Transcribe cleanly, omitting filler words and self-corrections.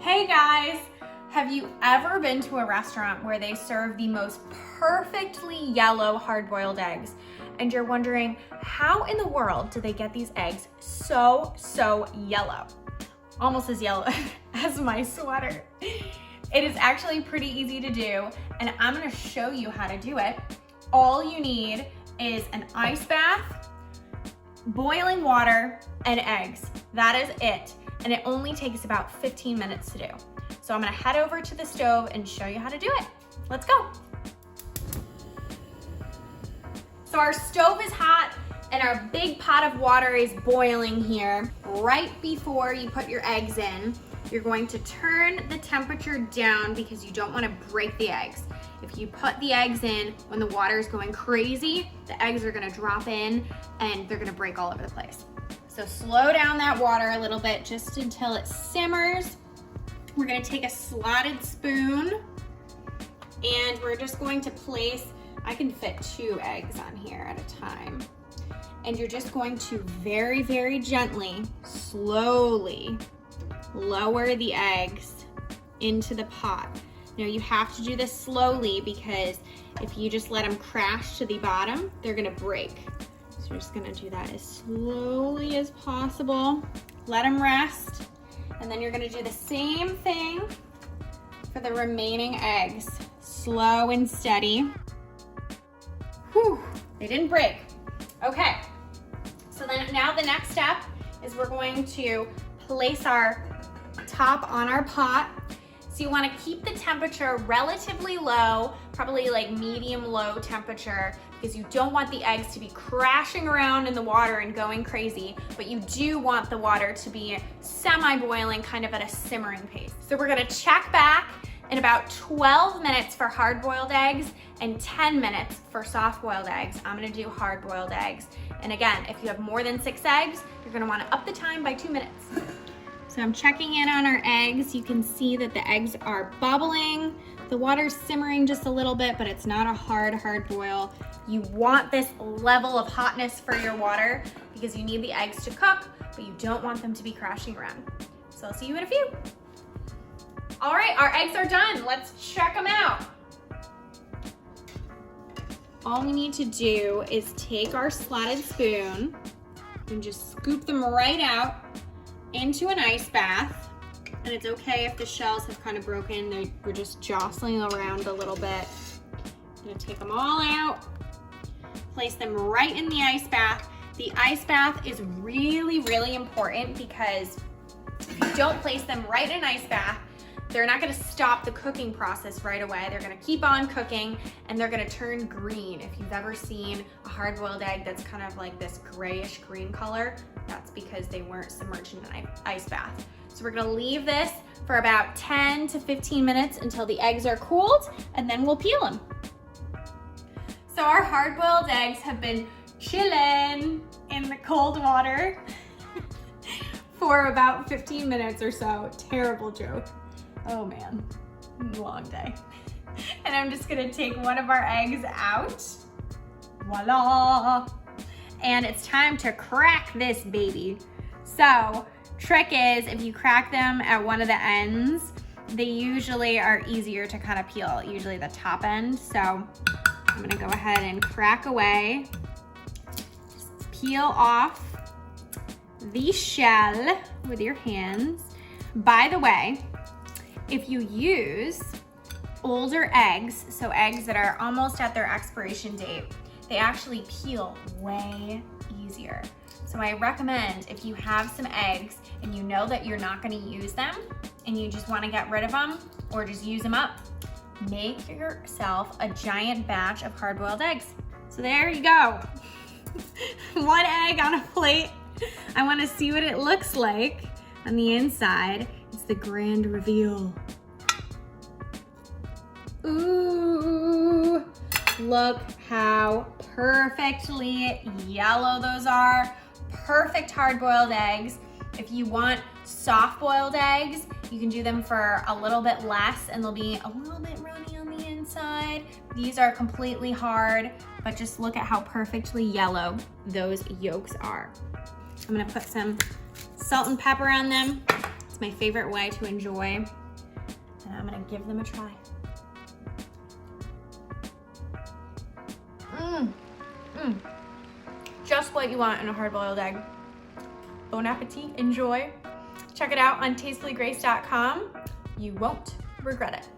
Hey guys, have you ever been to a restaurant where they serve the most perfectly yellow hard-boiled eggs and you're wondering how in the world do they get these eggs so yellow? Almost as yellow as my sweater. It is actually pretty easy to do and I'm gonna show you how to do it. All you need is an ice bath, boiling water, and eggs. That is it. And it only takes about 15 minutes to do. So I'm gonna head over to the stove and show you how to do it. Let's go. So our stove is hot and our big pot of water is boiling here. Right before you put your eggs in, you're going to turn the temperature down because you don't wanna break the eggs. If you put the eggs in when the water is going crazy, the eggs are gonna drop in and they're gonna break all over the place. So slow down that water a little bit just until it simmers. We're gonna take a slotted spoon and we're just going to place, I can fit 2 eggs on here at a time. And you're just going to very gently, slowly lower the eggs into the pot. Now you have to do this slowly because if you just let them crash to the bottom, they're gonna break. So you're just gonna do that as slowly as possible. Let them rest. And then you're gonna do the same thing for the remaining eggs. Slow and steady. Whew, they didn't break. Okay, so then now the next step is we're going to place our top on our pot. So you wanna keep the temperature relatively low, probably like medium low temperature, because you don't want the eggs to be crashing around in the water and going crazy, but you do want the water to be semi-boiling, kind of at a simmering pace. So we're gonna check back in about 12 minutes for hard-boiled eggs and 10 minutes for soft-boiled eggs. I'm gonna do hard-boiled eggs. And again, if you have more than 6 eggs, you're gonna wanna up the time by 2 minutes. So I'm checking in on our eggs. You can see that the eggs are bubbling. The water's simmering just a little bit, but it's not a hard boil. You want this level of hotness for your water because you need the eggs to cook, but you don't want them to be crashing around. So I'll see you in a few. All right, our eggs are done. Let's check them out. All we need to do is take our slotted spoon and just scoop them right out into an ice bath. And it's okay if the shells have kind of broken. We're just jostling around a little bit. I'm gonna take them all out, place them right in the ice bath. The ice bath is really important because if you don't place them right in an ice bath, they're not gonna stop the cooking process right away. They're gonna keep on cooking and they're gonna turn green. If you've ever seen a hard-boiled egg that's kind of like this grayish green color, that's because they weren't submerged in an ice bath. So we're gonna leave this for about 10 to 15 minutes until the eggs are cooled, and then we'll peel them. So our hard-boiled eggs have been chilling in the cold water for about 15 minutes or so. Terrible joke. Oh man, long day. And I'm just gonna take one of our eggs out. Voila! And it's time to crack this baby. So, trick is if you crack them at one of the ends, they usually are easier to kind of peel, usually the top end. So I'm gonna go ahead and crack away. Just peel off the shell with your hands. By the way, if you use older eggs, so eggs that are almost at their expiration date, they actually peel way easier. So I recommend if you have some eggs and you know that you're not gonna use them and you just wanna get rid of them or just use them up, make yourself a giant batch of hard-boiled eggs. So there you go. 1 egg on a plate. I wanna see what it looks like on the inside. It's the grand reveal. Ooh, look how perfectly yellow those are. Perfect hard-boiled eggs. If you want soft-boiled eggs, you can do them for a little bit less and they'll be a little bit runny on the inside. These are completely hard, but just look at how perfectly yellow those yolks are. I'm gonna put some salt and pepper on them. It's my favorite way to enjoy, and I'm gonna give them a try. Just what you want in a hard-boiled egg. Bon appetit, enjoy. Check it out on tastygrace.com. You won't regret it.